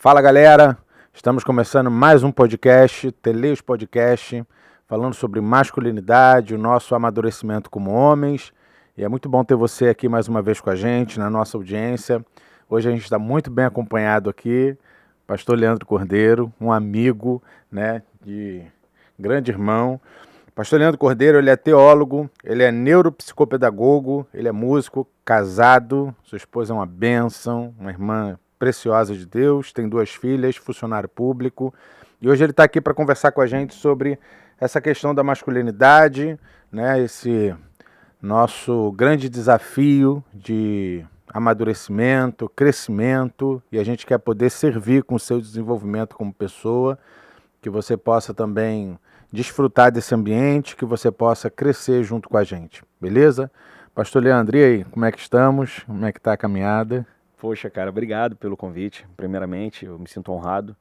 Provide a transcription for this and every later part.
Fala galera, estamos começando mais um podcast, Teleus Podcast, falando sobre masculinidade, o nosso amadurecimento como homens. E é muito bom ter você aqui mais uma vez com a gente, na nossa audiência. Hoje a gente está muito bem acompanhado aqui, Pastor Leandro Cordeiro, um amigo, né, de grande irmão. Pastor Leandro Cordeiro, ele é teólogo, ele é neuropsicopedagogo, ele é músico, casado, sua esposa é uma bênção, uma irmã preciosa de Deus, tem 2 filhas, funcionário público, e hoje ele está aqui para conversar com a gente sobre essa questão da masculinidade, né, esse nosso grande desafio de amadurecimento, crescimento, e a gente quer poder servir com o seu desenvolvimento como pessoa, que você possa também desfrutar desse ambiente, que você possa crescer junto com a gente, beleza? Pastor Leandro, e aí, como é que estamos? Como é que está a caminhada? Poxa, cara, obrigado pelo convite. Primeiramente, eu me sinto honrado.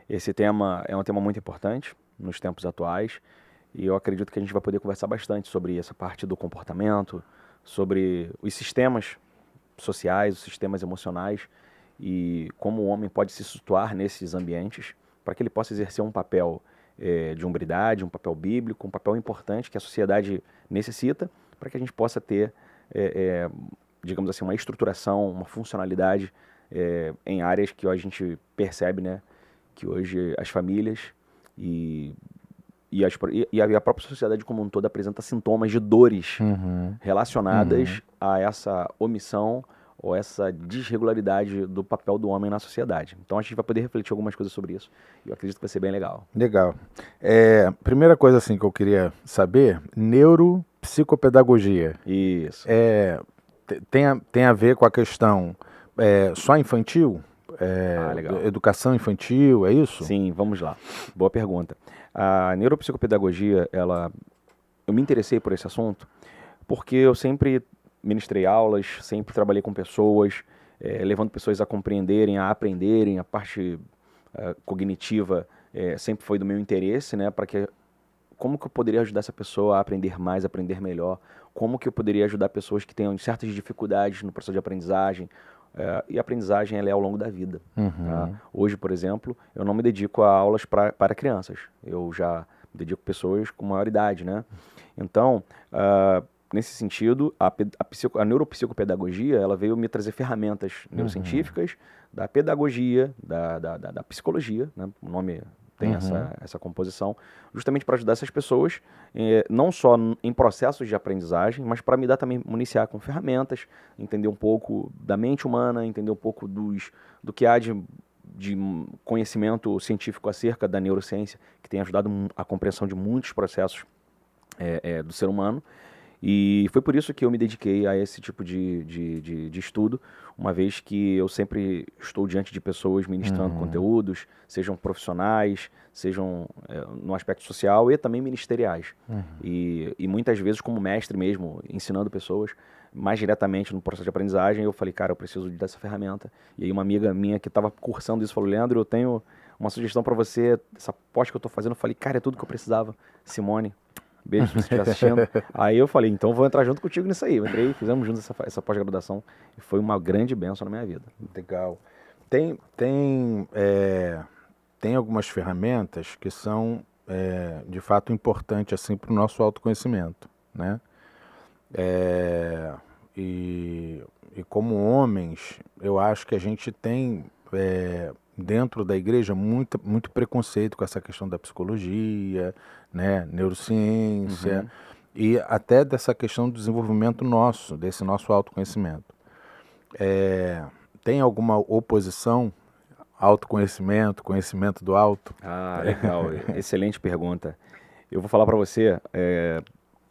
Esse tema é um tema muito importante nos tempos atuais e eu acredito que a gente vai poder conversar bastante sobre essa parte do comportamento, sobre os sistemas sociais, os sistemas emocionais e como o homem pode se situar nesses ambientes para que ele possa exercer um papel de hombridade, um papel bíblico, um papel importante que a sociedade necessita para que a gente possa ter digamos assim, uma estruturação, uma funcionalidade em áreas que a gente percebe, né, que hoje as famílias e a própria sociedade como um todo apresenta sintomas de dores relacionadas a essa omissão ou essa desregularidade do papel do homem na sociedade. Então a gente vai poder refletir algumas coisas sobre isso e eu acredito que vai ser bem legal. Legal. Primeira coisa assim que eu queria saber, neuropsicopedagogia. Isso. Tem a ver com a questão só infantil? Legal. Educação infantil, é isso? Sim, vamos lá. Boa pergunta. A neuropsicopedagogia, eu me interessei por esse assunto porque eu sempre ministrei aulas, sempre trabalhei com pessoas, levando pessoas a compreenderem, a aprenderem, a parte cognitiva sempre foi do meu interesse, né, como que eu poderia ajudar essa pessoa a aprender mais, a aprender melhor, como que eu poderia ajudar pessoas que tenham certas dificuldades no processo de aprendizagem, e a aprendizagem ela é ao longo da vida. Tá? Hoje, por exemplo, eu não me dedico a aulas para crianças, eu já me dedico a pessoas com maior idade, né? Então, nesse sentido, a neuropsicopedagogia ela veio me trazer ferramentas neurocientíficas da pedagogia, da psicologia, né? O nome tem essa composição, justamente para ajudar essas pessoas, não só em processos de aprendizagem, mas para me dar também, municiar com ferramentas, entender um pouco da mente humana, entender um pouco do que há de conhecimento científico acerca da neurociência, que tem ajudado a compreensão de muitos processos do ser humano. E foi por isso que eu me dediquei a esse tipo de estudo, uma vez que eu sempre estou diante de pessoas ministrando conteúdos, sejam profissionais, sejam no aspecto social e também ministeriais. E muitas vezes como mestre mesmo, ensinando pessoas, mais diretamente no processo de aprendizagem, eu falei, cara, eu preciso dessa ferramenta. E aí uma amiga minha que estava cursando isso falou, Leandro, eu tenho uma sugestão para você, essa pós que eu estou fazendo. Eu falei, cara, é tudo que eu precisava. Simone, beijo se você estiver assistindo. Aí eu falei, então vou entrar junto contigo nisso aí. Eu entrei, fizemos juntos essa pós-graduação e foi uma grande bênção na minha vida. Legal. Tem algumas ferramentas que são de fato importantes assim, para o nosso autoconhecimento, né? E como homens, eu acho que a gente tem dentro da igreja muito preconceito com essa questão da psicologia, né, neurociência e até dessa questão do desenvolvimento nosso, desse nosso autoconhecimento. Tem alguma oposição? Autoconhecimento, conhecimento do auto? Legal. Excelente pergunta. Eu vou falar para você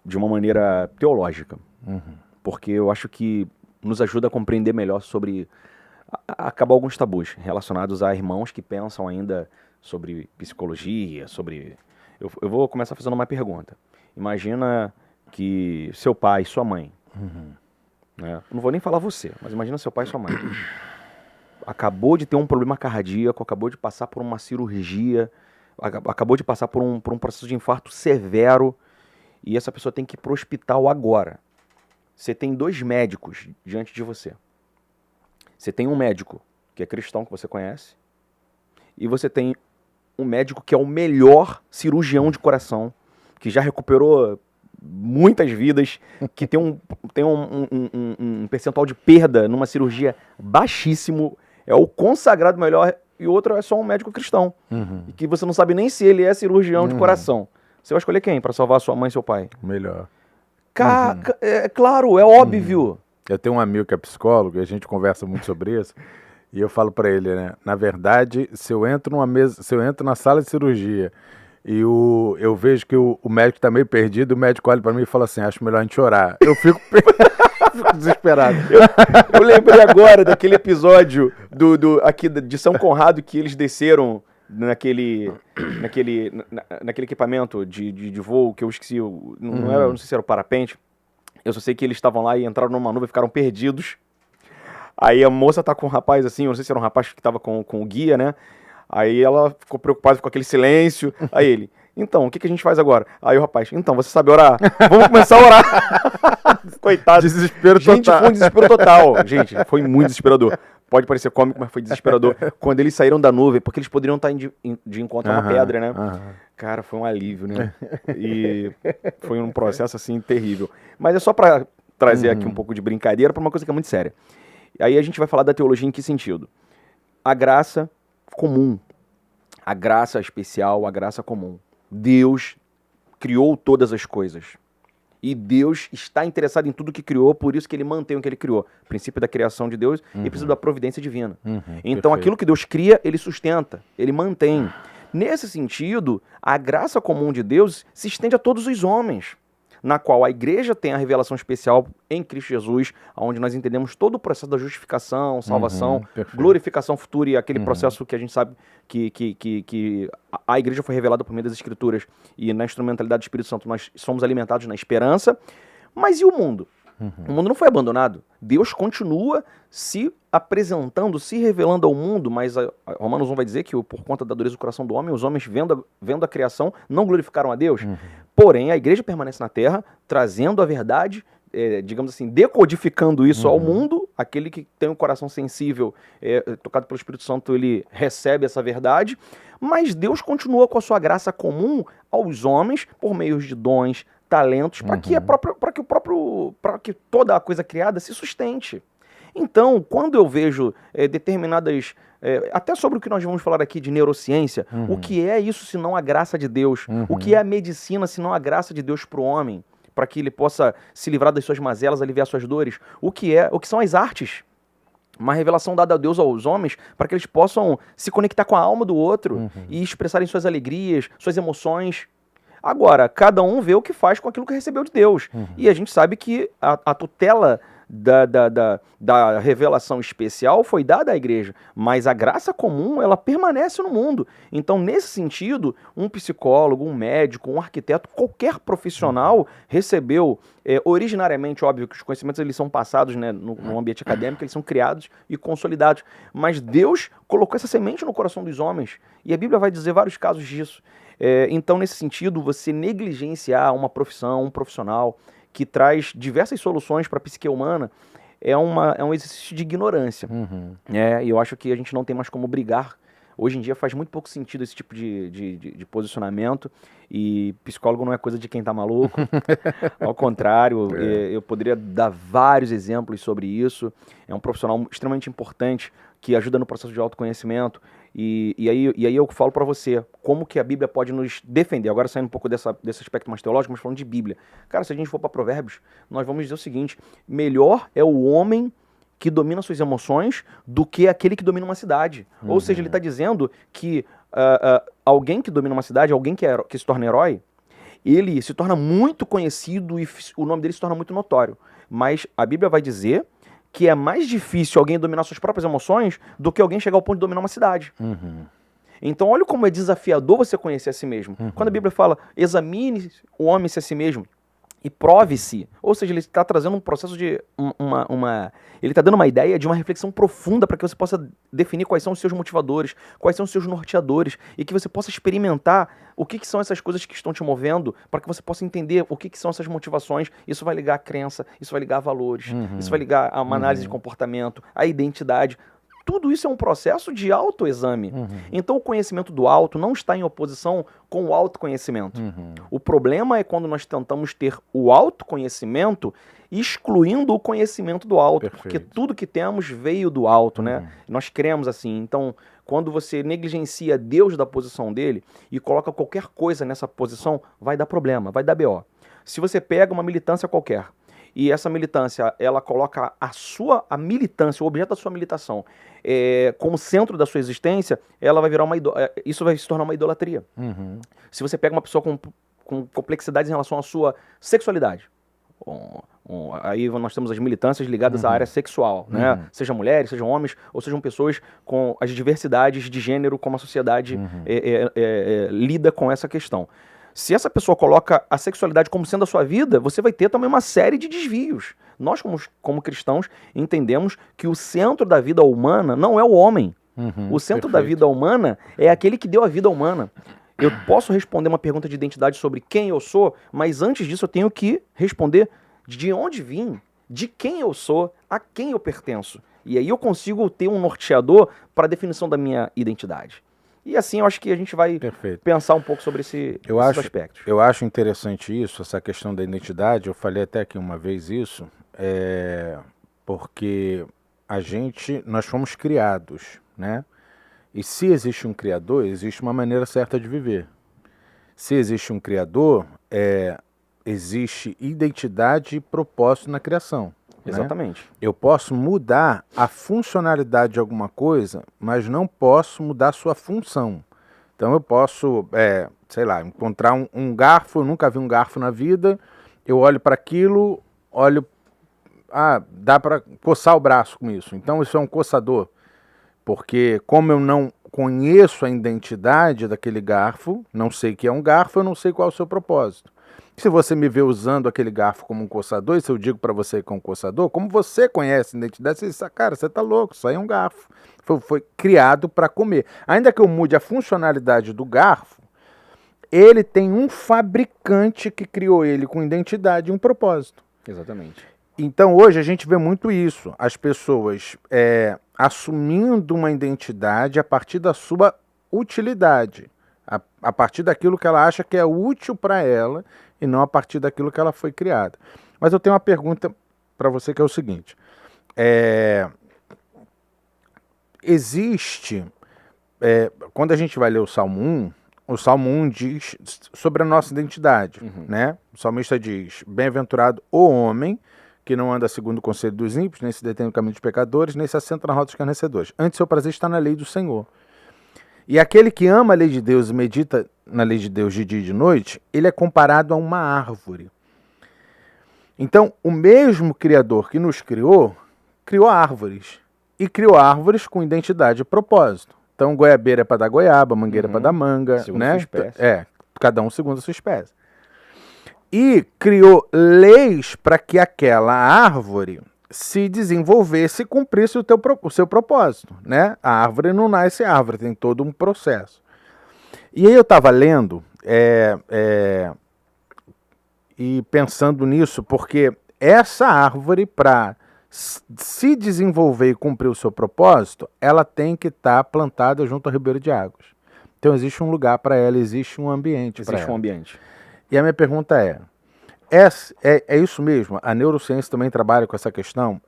de uma maneira teológica, porque eu acho que nos ajuda a compreender melhor sobre acabar alguns tabus relacionados a irmãos que pensam ainda sobre psicologia, sobre... Eu vou começar fazendo uma pergunta. Imagina que seu pai, sua mãe, né? Não vou nem falar você, mas imagina seu pai e sua mãe. Acabou de ter um problema cardíaco, acabou de passar por uma cirurgia, acabou de passar por um processo de infarto severo e essa pessoa tem que ir para o hospital agora. Você tem 2 médicos diante de você. Você tem um médico que é cristão, que você conhece, e você tem um médico que é o melhor cirurgião de coração, que já recuperou muitas vidas, que tem um percentual de perda numa cirurgia baixíssimo, é o consagrado melhor, e outro é só um médico cristão, e que você não sabe nem se ele é cirurgião de coração. Você vai escolher quem para salvar sua mãe e seu pai? Melhor. É claro, é óbvio. Eu tenho um amigo que é psicólogo e a gente conversa muito sobre isso. E eu falo para ele, né? Na verdade, se eu entro na sala de cirurgia e eu vejo que o médico está meio perdido, o médico olha para mim e fala assim: acho melhor a gente orar. Eu fico desesperado. Eu lembrei agora daquele episódio aqui de São Conrado, que eles desceram naquele equipamento de voo, que eu esqueci, não sei se era o parapente. Eu só sei que eles estavam lá e entraram numa nuvem e ficaram perdidos. Aí a moça tá com um rapaz assim, eu não sei se era um rapaz que tava com o guia, né? Aí ela ficou preocupada com aquele silêncio. Aí ele: então, o que a gente faz agora? Aí o rapaz: então, você sabe orar? Vamos começar a orar. Coitado. Desespero total. Gente, total. foi um desespero total. Gente, foi muito desesperador. Pode parecer cômico, mas foi desesperador. Quando eles saíram da nuvem, porque eles poderiam estar de encontro a uma pedra, né? Cara, foi um alívio, né? E foi um processo, assim, terrível. Mas é só para trazer aqui um pouco de brincadeira para uma coisa que é muito séria. Aí a gente vai falar da teologia em que sentido? A graça comum, a graça especial, a graça comum. Deus criou todas as coisas. E Deus está interessado em tudo que criou, por isso que ele mantém o que ele criou. O princípio da criação de Deus e o princípio da providência divina. Então, aquilo que Deus cria, ele sustenta, ele mantém. Nesse sentido, a graça comum de Deus se estende a todos os homens, na qual a igreja tem a revelação especial em Cristo Jesus, onde nós entendemos todo o processo da justificação, salvação, glorificação futura e aquele processo que a gente sabe que a igreja foi revelada por meio das Escrituras, e na instrumentalidade do Espírito Santo nós somos alimentados na esperança. Mas e o mundo? O mundo não foi abandonado. Deus continua se apresentando, se revelando ao mundo, mas Romanos 1 vai dizer que por conta da dureza do coração do homem, os homens vendo a criação não glorificaram a Deus. Porém, a igreja permanece na terra, trazendo a verdade, digamos assim, decodificando isso ao mundo. Aquele que tem um coração sensível, tocado pelo Espírito Santo, ele recebe essa verdade. Mas Deus continua com a sua graça comum aos homens por meio de dons, talentos, para que toda a coisa criada se sustente. Então, quando eu vejo determinadas, até sobre o que nós vamos falar aqui de neurociência, o que é isso se não a graça de Deus? O que é a medicina se não a graça de Deus para o homem? Para que ele possa se livrar das suas mazelas, aliviar suas dores. O que são as artes? Uma revelação dada a Deus aos homens para que eles possam se conectar com a alma do outro e expressarem suas alegrias, suas emoções. Agora, cada um vê o que faz com aquilo que recebeu de Deus. E a gente sabe que a tutela da revelação especial foi dada à igreja, mas a graça comum, ela permanece no mundo. Então, nesse sentido, um psicólogo, um médico, um arquiteto, qualquer profissional recebeu, originariamente, óbvio que os conhecimentos eles são passados, né, no ambiente acadêmico, eles são criados e consolidados, mas Deus colocou essa semente no coração dos homens, e a Bíblia vai dizer vários casos disso. Então, nesse sentido, você negligenciar uma profissão, um profissional que traz diversas soluções para a psique humana é um exercício de ignorância. E eu acho que a gente não tem mais como brigar. Hoje em dia faz muito pouco sentido esse tipo de posicionamento, e psicólogo não é coisa de quem tá maluco. Ao contrário, eu poderia dar vários exemplos sobre isso. É um profissional extremamente importante que ajuda no processo de autoconhecimento. E aí eu falo para você como que a Bíblia pode nos defender. Agora saindo um pouco desse aspecto mais teológico, mas falando de Bíblia. Cara, se a gente for para Provérbios, nós vamos dizer o seguinte: melhor é o homem que domina suas emoções do que aquele que domina uma cidade. Ou seja, ele está dizendo que alguém que domina uma cidade, alguém que se torna herói, ele se torna muito conhecido e o nome dele se torna muito notório. Mas a Bíblia vai dizer que é mais difícil alguém dominar suas próprias emoções do que alguém chegar ao ponto de dominar uma cidade. Então, olha como é desafiador você conhecer a si mesmo. Quando a Bíblia fala, examine o homem-se a si mesmo e prove-se, ou seja, ele está trazendo um processo de ele está dando uma ideia de uma reflexão profunda para que você possa definir quais são os seus motivadores, quais são os seus norteadores, e que você possa experimentar o que são essas coisas que estão te movendo, para que você possa entender o que são essas motivações. Isso vai ligar a crença, isso vai ligar a valores, isso vai ligar a uma análise de comportamento, a identidade. tudo isso é um processo de autoexame. Então o conhecimento do auto não está em oposição com o autoconhecimento. O problema é quando nós tentamos ter o autoconhecimento excluindo o conhecimento do alto, porque tudo que temos veio do alto, né? Nós cremos assim. Então, quando você negligencia Deus da posição dele e coloca qualquer coisa nessa posição, vai dar problema, vai dar BO. Se você pega uma militância qualquer e essa militância, ela coloca a militância, o objeto da sua militação, como centro da sua existência, ela vai virar isso vai se tornar uma idolatria. Se você pega uma pessoa com complexidades em relação à sua sexualidade, aí nós temos as militâncias ligadas à área sexual, né? Sejam mulheres, sejam homens, ou sejam pessoas com as diversidades de gênero, como a sociedade lida com essa questão. Se essa pessoa coloca a sexualidade como sendo a sua vida, você vai ter também uma série de desvios. Nós, como cristãos, entendemos que o centro da vida humana não é o homem. O centro da vida humana é aquele que deu a vida humana. Eu posso responder uma pergunta de identidade sobre quem eu sou, mas antes disso eu tenho que responder de onde vim, de quem eu sou, a quem eu pertenço. E aí eu consigo ter um norteador para a definição da minha identidade. E assim eu acho que a gente vai pensar um pouco sobre esses aspectos. Eu acho interessante isso, essa questão da identidade. Eu falei até aqui uma vez isso, porque nós fomos criados, né? E se existe um Criador, existe uma maneira certa de viver. Se existe um Criador, existe identidade e propósito na criação. Exatamente. Né? Eu posso mudar a funcionalidade de alguma coisa, mas não posso mudar a sua função. Então eu posso, sei lá, encontrar um garfo, eu nunca vi um garfo na vida, eu olho para aquilo, dá para coçar o braço com isso. Então isso é um coçador. Porque como eu não conheço a identidade daquele garfo, não sei que é um garfo, eu não sei qual é o seu propósito. Se você me vê usando aquele garfo como um coçador, e se eu digo para você que é um coçador, como você conhece a identidade, você diz, cara, você tá louco, isso aí é um garfo. Foi criado para comer. Ainda que eu mude a funcionalidade do garfo, ele tem um fabricante que criou ele com identidade e um propósito. Exatamente. Então hoje a gente vê muito isso, as pessoas assumindo uma identidade a partir da sua utilidade, a partir daquilo que ela acha que é útil para ela e não a partir daquilo que ela foi criada. Mas eu tenho uma pergunta para você que é o seguinte, existe, quando a gente vai ler o Salmo 1, o Salmo 1 diz sobre a nossa identidade, né? O salmista diz, bem-aventurado o homem que não anda segundo o conselho dos ímpios, nem se detém no caminho dos pecadores, nem se assenta na roda dos escarnecedores. Antes, seu prazer está na lei do Senhor. E aquele que ama a lei de Deus e medita na lei de Deus de dia e de noite, ele é comparado a uma árvore. Então, o mesmo Criador que nos criou árvores. E criou árvores com identidade e propósito. Então, goiabeira é para dar goiaba, mangueira é para dar manga. Segundo né? a sua espécie. Cada um segundo a sua espécie. E criou leis para que aquela árvore se desenvolvesse e cumprisse o seu propósito, né? A árvore não nasce árvore, tem todo um processo. E aí eu estava lendo e pensando nisso, porque essa árvore, para se desenvolver e cumprir o seu propósito, ela tem que estar plantada junto ao ribeiro de águas. Então existe um lugar para ela, existe um ambiente para ela. Existe um ambiente. E a minha pergunta é isso mesmo? A neurociência também trabalha com essa questão?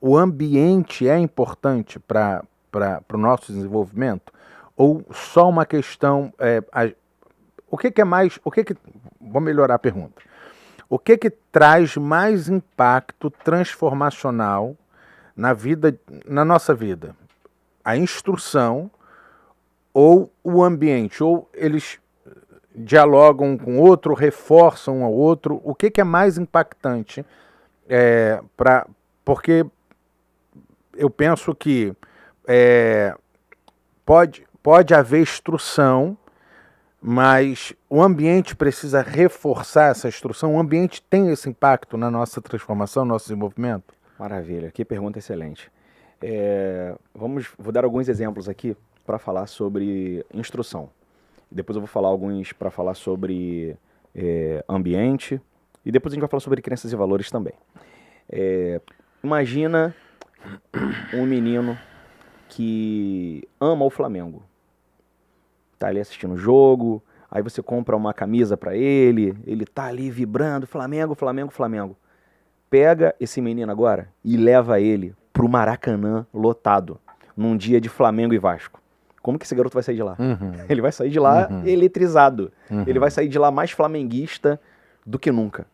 O ambiente é importante para o nosso desenvolvimento? Ou só uma questão... o que é mais... Vou melhorar a pergunta. O que traz mais impacto transformacional na nossa vida? A instrução ou o ambiente? Ou eles dialogam um com o outro, reforçam um ao outro? O que é mais impactante? Porque eu penso que pode haver instrução, mas o ambiente precisa reforçar essa instrução. O ambiente tem esse impacto na nossa transformação, no nosso desenvolvimento? Maravilha, que pergunta excelente. Vou dar alguns exemplos aqui para falar sobre instrução. Depois eu vou falar alguns para falar sobre ambiente. E depois a gente vai falar sobre crenças e valores também. Imagina um menino que ama o Flamengo. Tá ali assistindo o jogo, aí você compra uma camisa pra ele tá ali vibrando, Flamengo, Flamengo, Flamengo. Pega esse menino agora e leva ele pro Maracanã lotado, num dia de Flamengo e Vasco. Como que esse garoto vai sair de lá? Ele vai sair de lá eletrizado. Ele vai sair de lá mais flamenguista do que nunca.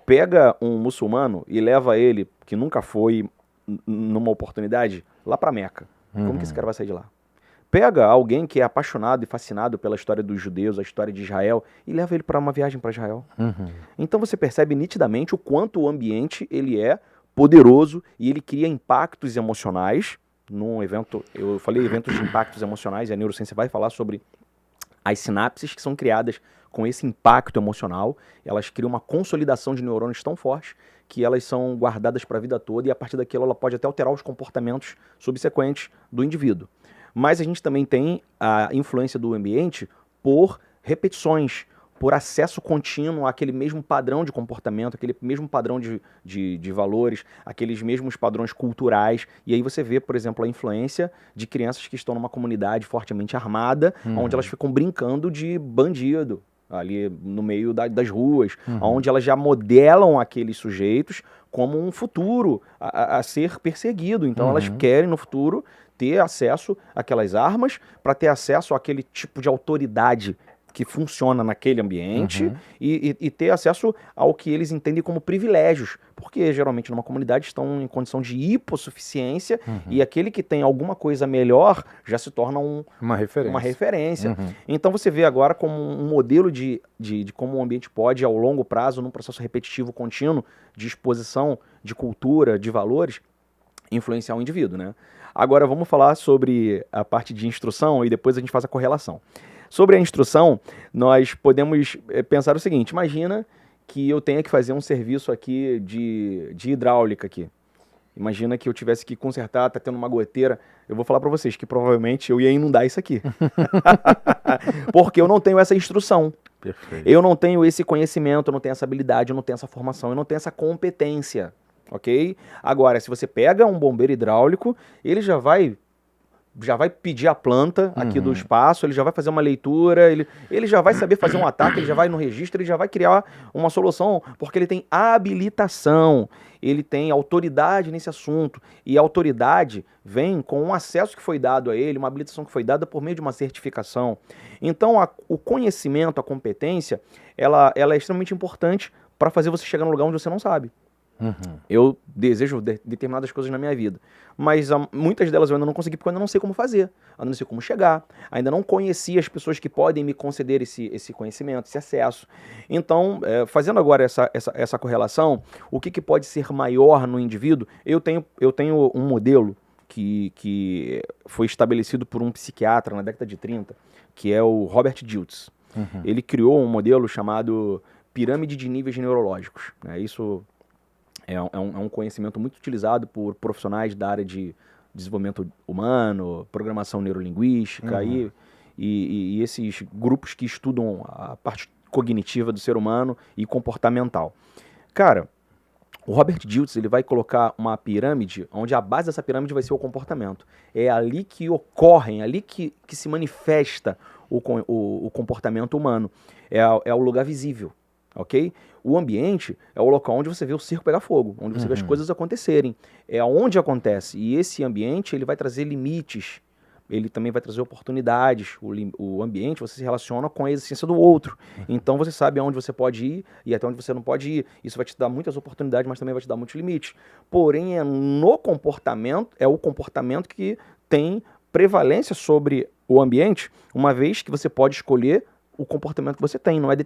Pega um muçulmano e leva ele, que nunca foi numa oportunidade, lá pra Meca. Como que esse cara vai sair de lá? Pega alguém que é apaixonado e fascinado pela história dos judeus, a história de Israel, e leva ele para uma viagem para Israel. Então você percebe nitidamente o quanto o ambiente ele é poderoso e ele cria impactos emocionais. Num evento, eu falei eventos de impactos emocionais, e a neurociência vai falar sobre as sinapses que são criadas com esse impacto emocional. Elas criam uma consolidação de neurônios tão forte que elas são guardadas para a vida toda, e a partir daquilo ela pode até alterar os comportamentos subsequentes do indivíduo. Mas a gente também tem a influência do ambiente por repetições, por acesso contínuo àquele mesmo padrão de comportamento, aquele mesmo padrão de valores, aqueles mesmos padrões culturais. E aí você vê, por exemplo, a influência de crianças que estão numa comunidade fortemente armada, onde elas ficam brincando de bandido ali no meio das ruas, onde elas já modelam aqueles sujeitos como um futuro a ser perseguido. Então elas querem no futuro ter acesso àquelas armas para ter acesso àquele tipo de autoridade que funciona naquele ambiente e ter acesso ao que eles entendem como privilégios, porque geralmente numa comunidade estão em condição de hipossuficiência e aquele que tem alguma coisa melhor já se torna uma referência. Então você vê agora como um modelo de como o ambiente pode, ao longo prazo, num processo repetitivo contínuo de exposição de cultura, de valores, influenciar o indivíduo, né? Agora vamos falar sobre a parte de instrução e depois a gente faz a correlação. Sobre a instrução, nós podemos pensar o seguinte: imagina que eu tenha que fazer um serviço aqui de hidráulica aqui. Imagina que eu tivesse que consertar, tá tendo uma goteira. Eu vou falar para vocês que provavelmente eu ia inundar isso aqui. Porque eu não tenho essa instrução. Perfeito. Eu não tenho esse conhecimento, eu não tenho essa habilidade, eu não tenho essa formação, eu não tenho essa competência. Ok? Agora, se você pega um bombeiro hidráulico, ele já vai pedir a planta aqui do espaço, ele já vai fazer uma leitura, ele já vai saber fazer um ataque, ele já vai no registro, ele já vai criar uma solução, porque ele tem habilitação, ele tem autoridade nesse assunto, e a autoridade vem com um acesso que foi dado a ele, uma habilitação que foi dada por meio de uma certificação. Então, o conhecimento, a competência, ela é extremamente importante para fazer você chegar num lugar onde você não sabe. Eu desejo determinadas coisas na minha vida, mas muitas delas eu ainda não consegui porque eu ainda não sei como fazer, ainda não sei como chegar, ainda não conheci as pessoas que podem me conceder esse conhecimento, esse acesso. Então, fazendo agora essa correlação, o que pode ser maior no indivíduo? Eu tenho um modelo que foi estabelecido por um psiquiatra na década de 30, que é o Robert Dilts. Ele criou um modelo chamado pirâmide de níveis neurológicos. Isso é um conhecimento muito utilizado por profissionais da área de desenvolvimento humano, programação neurolinguística e esses grupos que estudam a parte cognitiva do ser humano e comportamental. Cara, o Robert Dilts ele vai colocar uma pirâmide onde a base dessa pirâmide vai ser o comportamento. É ali que ocorrem, ali que se manifesta o comportamento humano. É o lugar visível. Ok? O ambiente é o local onde você vê o circo pegar fogo, onde você vê as coisas acontecerem. É onde acontece. E esse ambiente ele vai trazer limites, ele também vai trazer oportunidades. O ambiente, você se relaciona com a existência do outro. Então você sabe aonde você pode ir e até onde você não pode ir. Isso vai te dar muitas oportunidades, mas também vai te dar muitos limites. Porém, é o comportamento que tem prevalência sobre o ambiente, uma vez que você pode escolher o comportamento que você tem. Não é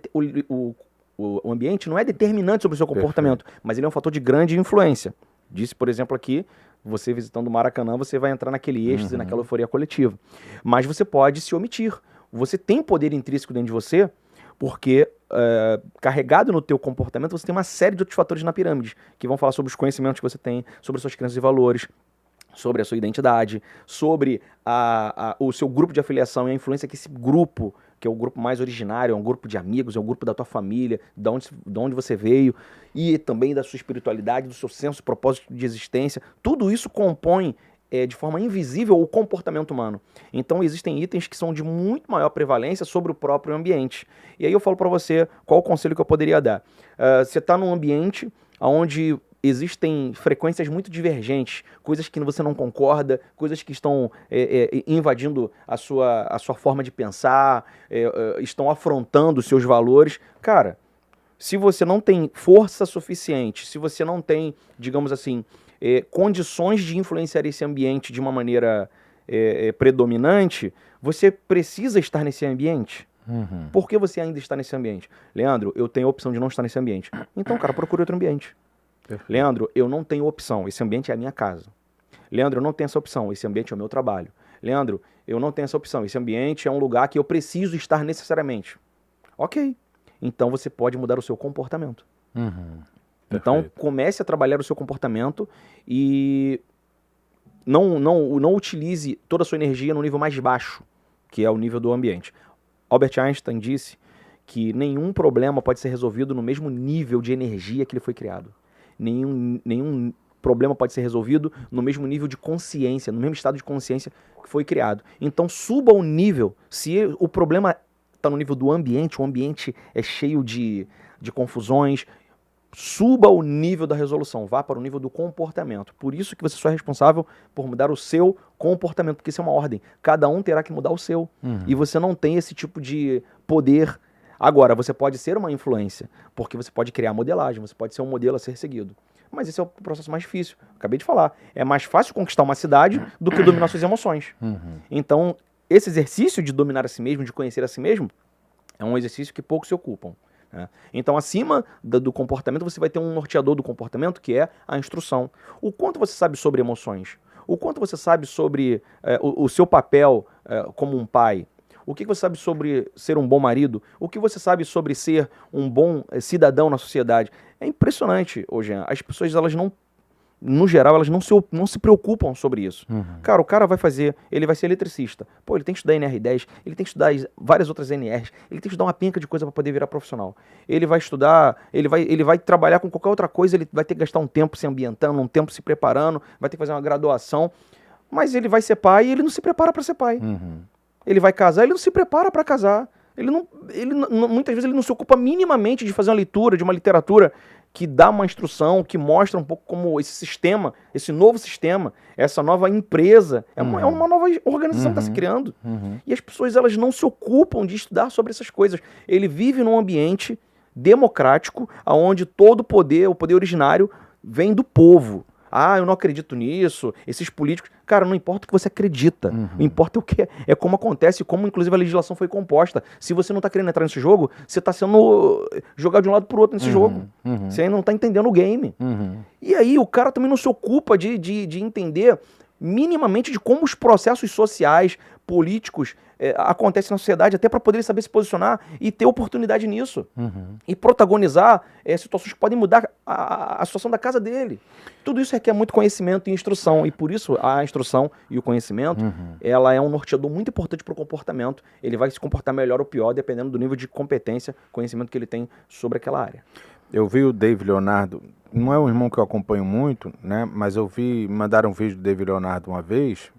o ambiente não é determinante sobre o seu comportamento, mas ele é um fator de grande influência. Disse, por exemplo, aqui, você visitando o Maracanã, você vai entrar naquele êxtase, naquela euforia coletiva. Mas você pode se omitir. Você tem poder intrínseco dentro de você, porque carregado no teu comportamento, você tem uma série de outros fatores na pirâmide, que vão falar sobre os conhecimentos que você tem, sobre as suas crenças e valores, sobre a sua identidade, sobre o seu grupo de afiliação e a influência que esse grupo, que é o grupo mais originário, é um grupo de amigos, é um grupo da tua família, de onde você veio, e também da sua espiritualidade, do seu senso, propósito de existência. Tudo isso compõe de forma invisível o comportamento humano. Então existem itens que são de muito maior prevalência sobre o próprio ambiente. E aí eu falo para você qual o conselho que eu poderia dar. Você está num ambiente onde existem frequências muito divergentes, coisas que você não concorda, coisas que estão invadindo a sua forma de pensar, estão afrontando os seus valores. Cara, se você não tem força suficiente, se você não tem, digamos assim, condições de influenciar esse ambiente de uma maneira predominante, você precisa estar nesse ambiente. Uhum. Por que você ainda está nesse ambiente? Leandro, eu tenho a opção de não estar nesse ambiente. Então, cara, procure outro ambiente. Perfeito. Leandro, eu não tenho opção, esse ambiente é a minha casa. Leandro, eu não tenho essa opção, esse ambiente é o meu trabalho. Leandro, eu não tenho essa opção, esse ambiente é um lugar que eu preciso estar necessariamente. Ok, então você pode mudar o seu comportamento. Uhum. Então comece a trabalhar o seu comportamento e não utilize toda a sua energia no nível mais baixo, que é o nível do ambiente. Albert Einstein disse que nenhum problema pode ser resolvido no mesmo nível de energia que ele foi criado. Nenhum problema pode ser resolvido no mesmo nível de consciência, no mesmo estado de consciência que foi criado. Então suba o nível. Se o problema está no nível do ambiente, o ambiente é cheio de confusões, suba o nível da resolução, vá para o nível do comportamento. Por isso que você só é responsável por mudar o seu comportamento, porque isso é uma ordem. Cada um terá que mudar o seu. Uhum. E você não tem esse tipo de poder. Agora, você pode ser uma influência, porque você pode criar modelagem, você pode ser um modelo a ser seguido. Mas esse é o processo mais difícil. Acabei de falar. É mais fácil conquistar uma cidade do que dominar suas emoções. Uhum. Então, esse exercício de dominar a si mesmo, de conhecer a si mesmo, é um exercício que poucos se ocupam. Né? Então, acima do comportamento, você vai ter um norteador do comportamento, que é a instrução. O quanto você sabe sobre emoções? O quanto você sabe sobre o seu papel como um pai? O que você sabe sobre ser um bom marido? O que você sabe sobre ser um bom cidadão na sociedade? É impressionante, hoje. As pessoas, elas não, no geral, elas não se preocupam sobre isso. Uhum. Cara, o cara ele vai ser eletricista. Pô, ele tem que estudar NR10, ele tem que estudar várias outras NRs, ele tem que estudar uma penca de coisa para poder virar profissional. Ele vai estudar, ele vai trabalhar com qualquer outra coisa, ele vai ter que gastar um tempo se ambientando, um tempo se preparando, vai ter que fazer uma graduação. Mas ele vai ser pai e ele não se prepara para ser pai. Uhum. Ele vai casar, ele não se prepara para casar. Muitas vezes ele não se ocupa minimamente de fazer uma leitura, de uma literatura que dá uma instrução, que mostra um pouco como esse sistema, esse novo sistema, essa nova empresa, é uma nova organização que está se criando. Uhum. E as pessoas, elas não se ocupam de estudar sobre essas coisas. Ele vive num ambiente democrático, onde todo o poder originário, vem do povo. Ah, eu não acredito nisso, esses políticos... Cara, não importa o que você acredita, o importa o que é como acontece, como inclusive a legislação foi composta. Se você não está querendo entrar nesse jogo, você está sendo jogado de um lado para o outro nesse jogo. Você ainda não está entendendo o game. E aí o cara também não se ocupa de entender minimamente de como os processos sociais, políticos acontecem na sociedade, até para poder saber se posicionar e ter oportunidade nisso. E protagonizar situações que podem mudar a situação da casa dele. Tudo isso requer muito conhecimento e instrução, e por isso a instrução e o conhecimento, ela é um norteador muito importante para o comportamento. Ele vai se comportar melhor ou pior, dependendo do nível de competência, conhecimento que ele tem sobre aquela área. Eu vi o Dave Leonardo, não é um irmão que eu acompanho muito, né? Mas me mandaram um vídeo do Dave Leonardo uma vez,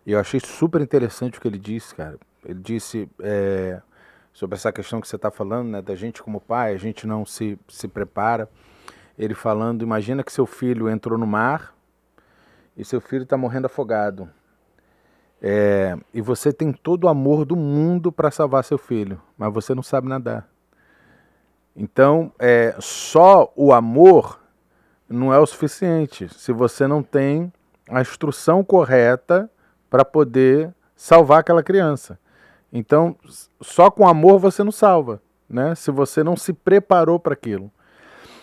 e eu achei super interessante o que ele disse, cara. Ele disse sobre essa questão que você está falando, né? Da gente como pai, a gente não se prepara. Ele falando, imagina que seu filho entrou no mar e seu filho está morrendo afogado. E você tem todo o amor do mundo para salvar seu filho, mas você não sabe nadar. Então, só o amor não é o suficiente se você não tem a instrução correta para poder salvar aquela criança. Então, só com amor você não salva, né? Se você não se preparou para aquilo.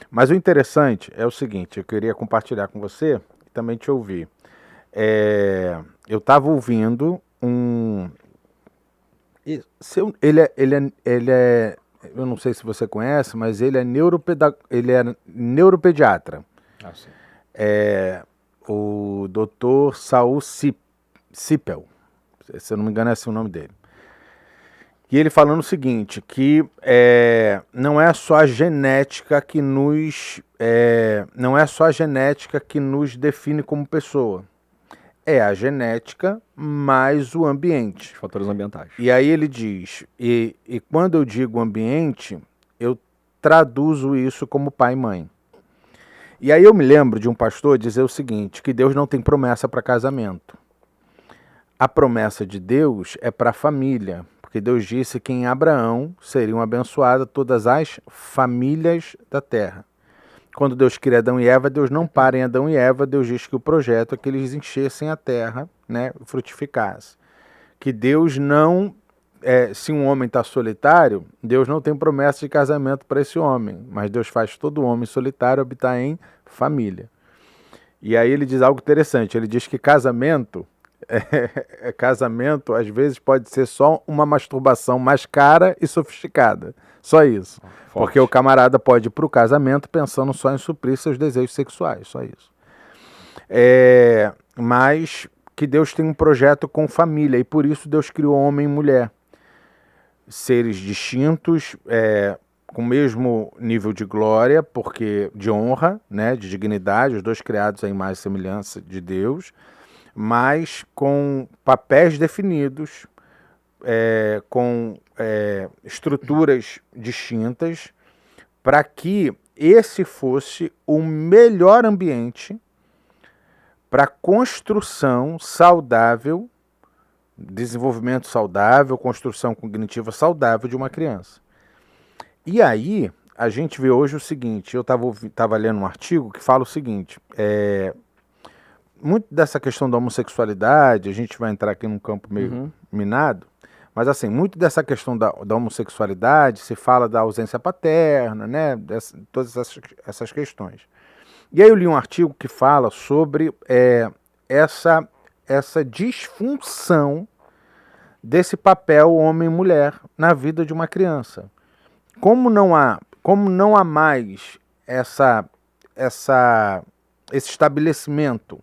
Mas o interessante é o seguinte, eu queria compartilhar com você e também te ouvir. Eu estava ouvindo ele é, eu não sei se você conhece, mas ele é neuropediatra. Ah, sim. O Dr. Saul Sipel, se eu não me engano é esse o nome dele. E ele falando o seguinte, que não é só a genética que nos define como pessoa. é a genética mais o ambiente. Os fatores ambientais. E aí ele diz, e quando eu digo ambiente, eu traduzo isso como pai e mãe. E aí eu me lembro de um pastor dizer o seguinte, que Deus não tem promessa para casamento. A promessa de Deus é para a família, porque Deus disse que em Abraão seriam abençoadas todas as famílias da terra. Quando Deus cria Adão e Eva, Deus não para em Adão e Eva, Deus diz que o projeto é que eles enchessem a terra, né, frutificassem. Que Deus não, se um homem está solitário, Deus não tem promessa de casamento para esse homem, mas Deus faz todo homem solitário habitar em família. E aí ele diz algo interessante, ele diz que casamento às vezes pode ser só uma masturbação mais cara e sofisticada, só isso. Forte. Porque o camarada pode ir para o casamento pensando só em suprir seus desejos sexuais, só isso. Mas que Deus tem um projeto com família, e por isso Deus criou homem e mulher. Seres distintos, com o mesmo nível de glória, porque de honra, né, de dignidade, os dois criados à imagem e semelhança de Deus, mas com papéis definidos, com estruturas distintas, para que esse fosse o melhor ambiente para construção saudável, desenvolvimento saudável, construção cognitiva saudável de uma criança. E aí, a gente vê hoje o seguinte, eu estava lendo um artigo que fala o seguinte, muito dessa questão da homossexualidade, a gente vai entrar aqui num campo meio minado, mas assim, muito dessa questão da homossexualidade se fala da ausência paterna, né, todas essas questões. E aí eu li um artigo que fala sobre essa disfunção desse papel homem e mulher na vida de uma criança. Como não há mais esse estabelecimento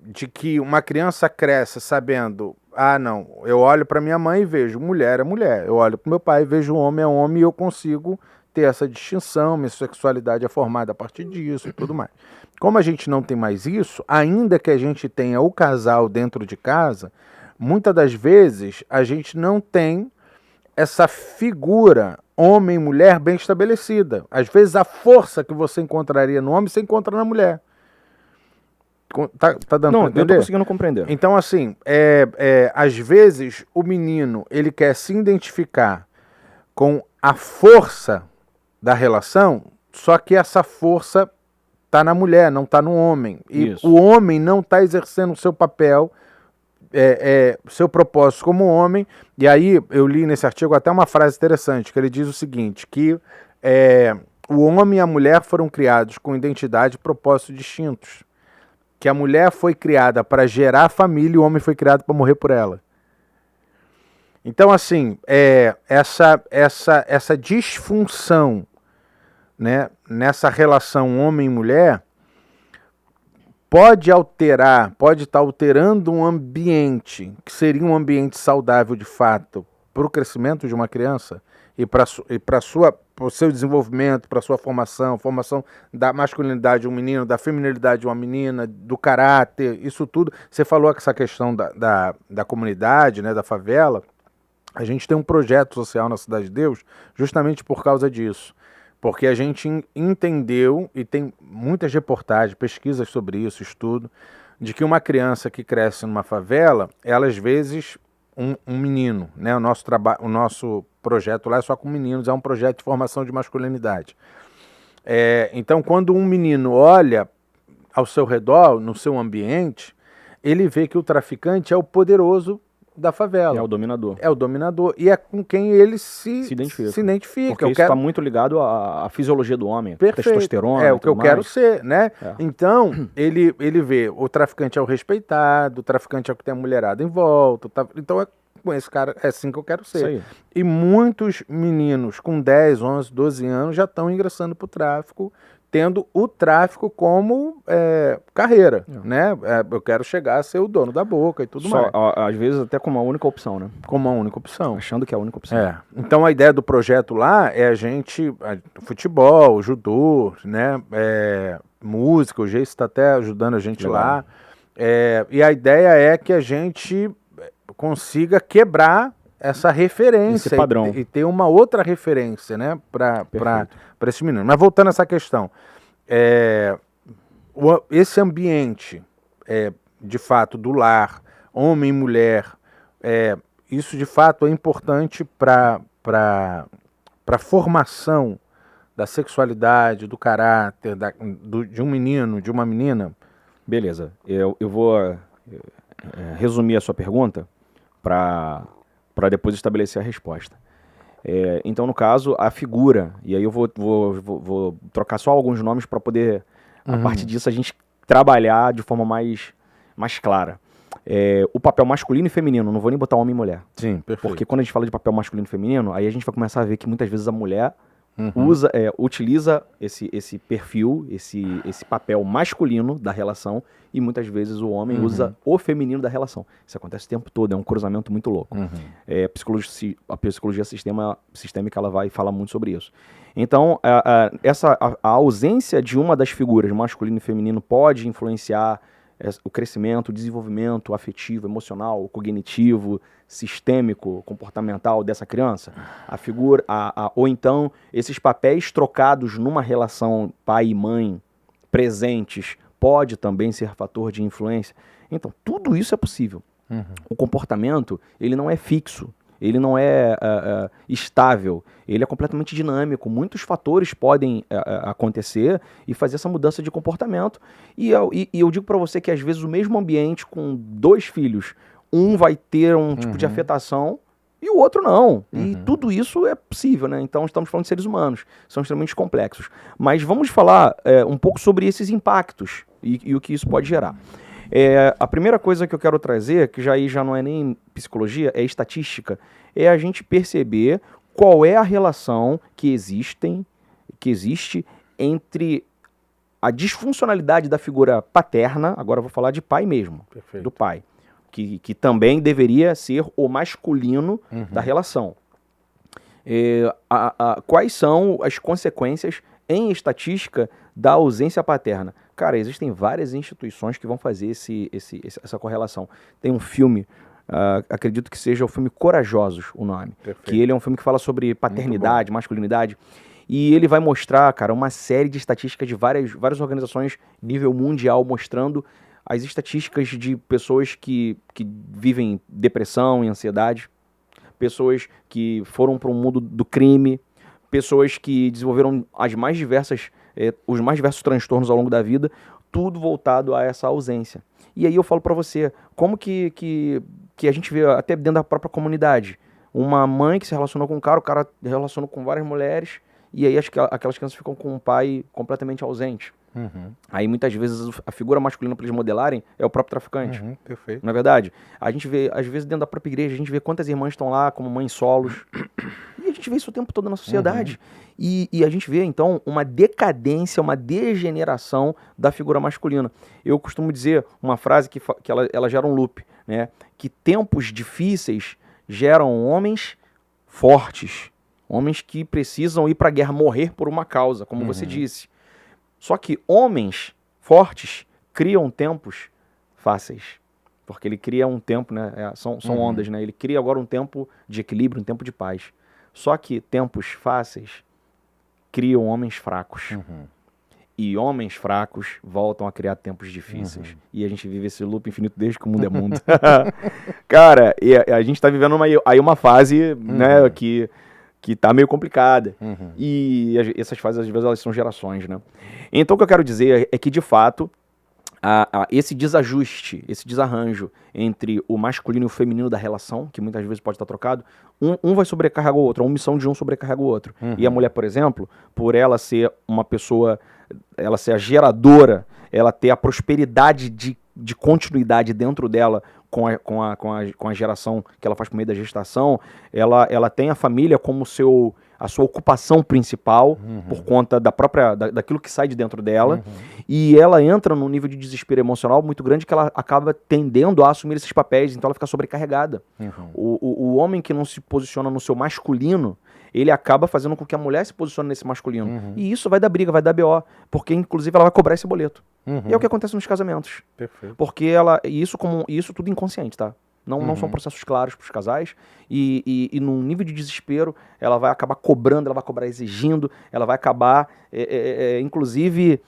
de que uma criança cresce sabendo, não, eu olho para minha mãe e vejo mulher é mulher, eu olho para meu pai e vejo homem é homem, e eu consigo ter essa distinção, minha sexualidade é formada a partir disso e tudo mais. Como a gente não tem mais isso, ainda que a gente tenha o casal dentro de casa, muitas das vezes a gente não tem essa figura homem e mulher bem estabelecida. Às vezes a força que você encontraria no homem, você encontra na mulher. Tá dando pra entender? Não, eu tô conseguindo compreender. Então, assim, às vezes o menino, ele quer se identificar com a força da relação, só que essa força tá na mulher, não tá no homem. E Isso. o homem não tá exercendo o seu papel, seu propósito como homem. E aí eu li nesse artigo até uma frase interessante, que ele diz o seguinte, que o homem e a mulher foram criados com identidade e propósitos distintos. Que a mulher foi criada para gerar família e o homem foi criado para morrer por ela. Então, assim, essa disfunção, né, nessa relação homem e mulher pode estar alterando um ambiente que seria um ambiente saudável de fato para o crescimento de uma criança e para o seu desenvolvimento, para a sua formação da masculinidade de um menino, da feminilidade de uma menina, do caráter, isso tudo. Você falou que essa questão da comunidade, né, da favela, a gente tem um projeto social na Cidade de Deus justamente por causa disso. Porque a gente entendeu, e tem muitas reportagens, pesquisas sobre isso, estudo, de que uma criança que cresce numa favela, ela às vezes, um menino, né? O nosso projeto lá é só com meninos, é um projeto de formação de masculinidade. Então, quando um menino olha ao seu redor, no seu ambiente, ele vê que o traficante é o poderoso da favela. É o dominador. É o dominador. E é com quem ele se identifica. Porque isso está muito ligado à fisiologia do homem. Perfeito. Testosterona. É o que eu quero ser, né? É. Então, ele vê o traficante é o respeitado, o traficante é o que tem a mulherada em volta. Então, com esse cara, é assim que eu quero ser. Isso aí. E muitos meninos com 10, 11, 12 anos já estão ingressando para o tráfico, tendo o tráfico como carreira, né? Eu quero chegar a ser o dono da boca e tudo mais. Às vezes até como a única opção, né? Como a única opção. Achando que é a única opção. Então a ideia do projeto lá é futebol, judô, né? Música, o Geis está até ajudando a gente lá. E a ideia é que a gente consiga quebrar essa referência esse padrão. E ter uma outra referência, né, para esse menino. Mas voltando a essa questão, esse ambiente, de fato, do lar, homem e mulher, isso de fato é importante para a formação da sexualidade, do caráter, de um menino, de uma menina? Beleza, eu vou resumir a sua pergunta para depois estabelecer a resposta. Então, no caso, a figura, e aí eu vou trocar só alguns nomes para poder, a partir disso, a gente trabalhar de forma mais clara. O papel masculino e feminino, não vou nem botar homem e mulher. Sim, perfeito. Porque quando a gente fala de papel masculino e feminino, aí a gente vai começar a ver que muitas vezes a mulher utiliza esse perfil, esse papel masculino da relação, e muitas vezes o homem usa o feminino da relação. Isso acontece o tempo todo, é um cruzamento muito louco. A psicologia sistêmica ela vai falar muito sobre isso. Então, a ausência de uma das figuras, masculino e feminino, pode influenciar o crescimento, o desenvolvimento afetivo, emocional, cognitivo, sistêmico, comportamental dessa criança. A figura, ou então esses papéis trocados numa relação pai e mãe presentes pode também ser fator de influência. Então, tudo isso é possível. O comportamento, ele não é fixo, ele não é estável, ele é completamente dinâmico. Muitos fatores podem acontecer e fazer essa mudança de comportamento. E eu digo para você que às vezes o mesmo ambiente com 2 filhos, um vai ter um tipo de afetação e o outro não. E tudo isso é possível, né? Então estamos falando de seres humanos, são extremamente complexos. Mas vamos falar um pouco sobre esses impactos e o que isso pode gerar. A primeira coisa que eu quero trazer, que já não é nem psicologia, é estatística, é a gente perceber qual é a relação que existe entre a disfuncionalidade da figura paterna, agora eu vou falar de pai mesmo, do pai, que também deveria ser o masculino da relação. Quais são as consequências em estatística da ausência paterna? Cara, existem várias instituições que vão fazer essa correlação. Tem um filme, acredito que seja o filme Corajosos, o nome. Perfeito. Que ele é um filme que fala sobre paternidade, masculinidade. E ele vai mostrar, cara, uma série de estatísticas de várias organizações nível mundial, mostrando as estatísticas de pessoas que vivem depressão e ansiedade, pessoas que foram para o mundo do crime, pessoas que desenvolveram os mais diversos transtornos ao longo da vida, tudo voltado a essa ausência. E aí eu falo pra você, como que a gente vê até dentro da própria comunidade, uma mãe que se relacionou com um cara, o cara relacionou com várias mulheres, e aí aquelas crianças ficam com um pai completamente ausente. Aí muitas vezes a figura masculina para eles modelarem é o próprio traficante. Perfeito. Não é verdade? A gente vê, às vezes dentro da própria igreja, a gente vê quantas irmãs estão lá como mães solos. E a gente vê isso o tempo todo na sociedade. E a gente vê, então, uma decadência, uma degeneração da figura masculina. Eu costumo dizer uma frase que ela gera um loop, né? Que tempos difíceis geram homens fortes. Homens que precisam ir para a guerra, morrer por uma causa, como você disse. Só que homens fortes criam tempos fáceis. Porque ele cria um tempo, né? São ondas, né? Ele cria agora um tempo de equilíbrio, um tempo de paz. Só que tempos fáceis criam homens fracos. E homens fracos voltam a criar tempos difíceis. E a gente vive esse loop infinito desde que o mundo é mundo. Cara, e a gente tá vivendo uma fase, né, que tá meio complicada. E essas fases, às vezes, elas são gerações, né? Então, o que eu quero dizer é que, de fato, esse desajuste, esse desarranjo entre o masculino e o feminino da relação, que muitas vezes pode estar trocado, um vai sobrecarregar o outro, a omissão de um sobrecarrega o outro. E a mulher, por exemplo, por ela ser uma pessoa, ela ser a geradora, ela ter a prosperidade de continuidade dentro dela com a geração que ela faz por meio da gestação, ela tem a família como a sua ocupação principal, por conta daquilo que sai de dentro dela, e ela entra num nível de desespero emocional muito grande que ela acaba tendendo a assumir esses papéis, então ela fica sobrecarregada. O homem que não se posiciona no seu masculino, ele acaba fazendo com que a mulher se posicione nesse masculino. E isso vai dar briga, vai dar BO, porque inclusive ela vai cobrar esse boleto. E é o que acontece nos casamentos. Perfeito. Porque isso tudo inconsciente, tá? Não são processos claros para os casais. E num nível de desespero, ela vai acabar cobrando, ela vai acabar exigindo, ela vai acabar, inclusive,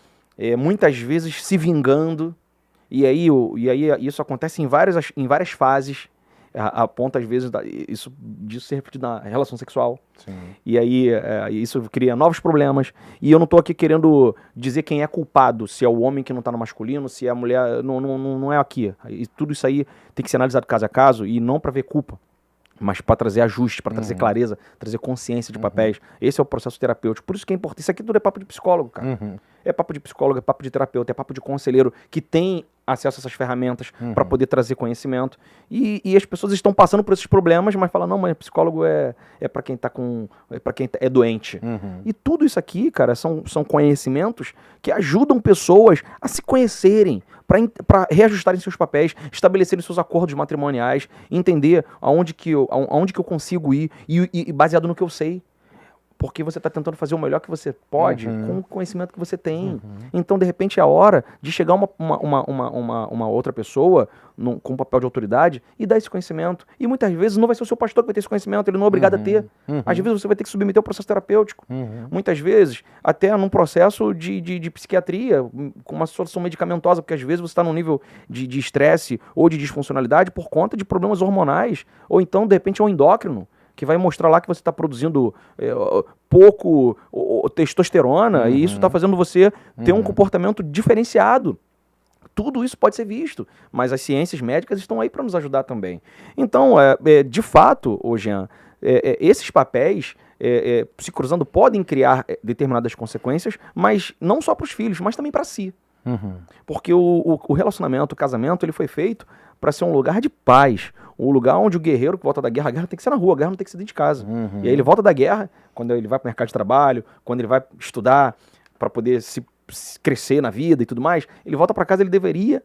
muitas vezes se vingando. E aí isso acontece em várias fases. A ponto, às vezes, disso ser repetido na relação sexual. Sim. E aí isso cria novos problemas. E eu não tô aqui querendo dizer quem é culpado, se é o homem que não tá no masculino, se é a mulher. Não é aqui. E tudo isso aí tem que ser analisado caso a caso e não para ver culpa, mas para trazer ajuste, para trazer clareza, trazer consciência de papéis. Esse é o processo terapêutico. Por isso que é importante. Isso aqui tudo é papo de psicólogo, cara. É papo de psicólogo, é papo de terapeuta, é papo de conselheiro que tem acesso a essas ferramentas para poder trazer conhecimento. E as pessoas estão passando por esses problemas, mas falam, não, mas psicólogo é para quem tá para quem é doente. E tudo isso aqui, cara, são conhecimentos que ajudam pessoas a se conhecerem, para reajustarem seus papéis, estabelecerem seus acordos matrimoniais, entender aonde que eu consigo ir e baseado no que eu sei. Porque você está tentando fazer o melhor que você pode com o conhecimento que você tem. Então, de repente, é a hora de chegar uma outra pessoa com um papel de autoridade e dar esse conhecimento. E muitas vezes não vai ser o seu pastor que vai ter esse conhecimento, ele não é obrigado a ter. Às vezes você vai ter que submeter ao processo terapêutico. Muitas vezes, até num processo de psiquiatria, com uma solução medicamentosa, porque às vezes você está num nível de estresse ou de disfuncionalidade por conta de problemas hormonais, ou então, de repente, é um endócrino, que vai mostrar lá que você está produzindo pouco testosterona e isso está fazendo você ter um comportamento diferenciado. Tudo isso pode ser visto, mas as ciências médicas estão aí para nos ajudar também. Então, de fato, Jean, esses papéis se cruzando podem criar determinadas consequências, mas não só para os filhos, mas também para si. Porque o relacionamento, o casamento, ele foi feito para ser um lugar de paz, um lugar onde o guerreiro que volta da guerra, a guerra tem que ser na rua, a guerra não tem que ser dentro de casa. E aí ele volta da guerra, quando ele vai para o mercado de trabalho, quando ele vai estudar para poder se crescer na vida e tudo mais, ele volta para casa, ele deveria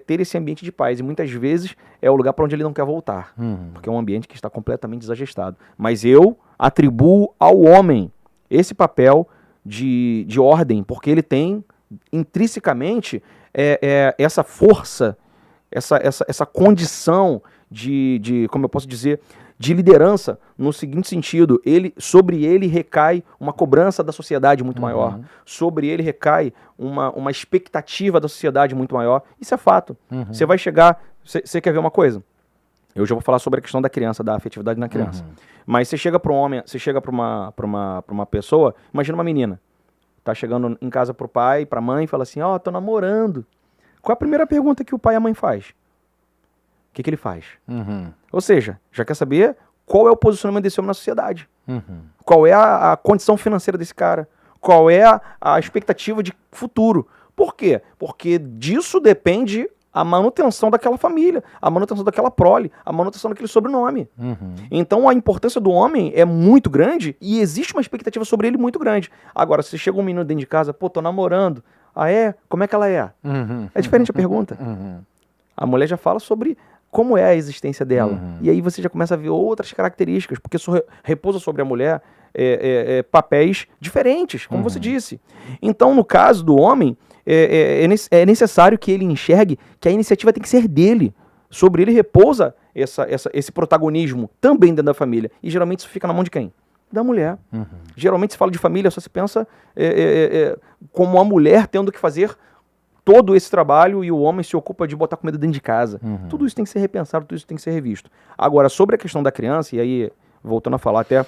ter esse ambiente de paz. E muitas vezes é o lugar para onde ele não quer voltar, porque é um ambiente que está completamente desajustado. Mas eu atribuo ao homem esse papel de ordem, porque ele tem intrinsecamente essa força, essa condição como eu posso dizer, de liderança, no seguinte sentido: sobre ele recai uma cobrança da sociedade muito maior, sobre ele recai uma expectativa da sociedade muito maior. Isso é fato. Você vai chegar, você quer ver uma coisa? Eu já vou falar sobre a questão da criança, da afetividade na criança. Mas você chega para um homem, você chega para uma pessoa, imagina uma menina, tá chegando em casa pro pai, pra mãe, e fala assim, tô namorando. Qual é a primeira pergunta que o pai e a mãe faz? O que ele faz? Ou seja, já quer saber qual é o posicionamento desse homem na sociedade. Qual é a condição financeira desse cara? Qual é a expectativa de futuro? Por quê? Porque disso depende a manutenção daquela família, a manutenção daquela prole, a manutenção daquele sobrenome. Então a importância do homem é muito grande e existe uma expectativa sobre ele muito grande. Agora, se chega um menino dentro de casa, tô namorando. Ah, é? Como é que ela é? É diferente a pergunta. A mulher já fala sobre como é a existência dela. E aí você já começa a ver outras características, porque repousa sobre a mulher papéis diferentes, como você disse. Então, no caso do homem, é necessário que ele enxergue que a iniciativa tem que ser dele. Sobre ele repousa esse protagonismo também dentro da família. E geralmente isso fica na mão de quem? Da mulher. Geralmente se fala de família, só se pensa como a mulher tendo que fazer todo esse trabalho e o homem se ocupa de botar comida dentro de casa. Tudo isso tem que ser repensado, tudo isso tem que ser revisto. Agora, sobre a questão da criança, e aí, voltando a falar até,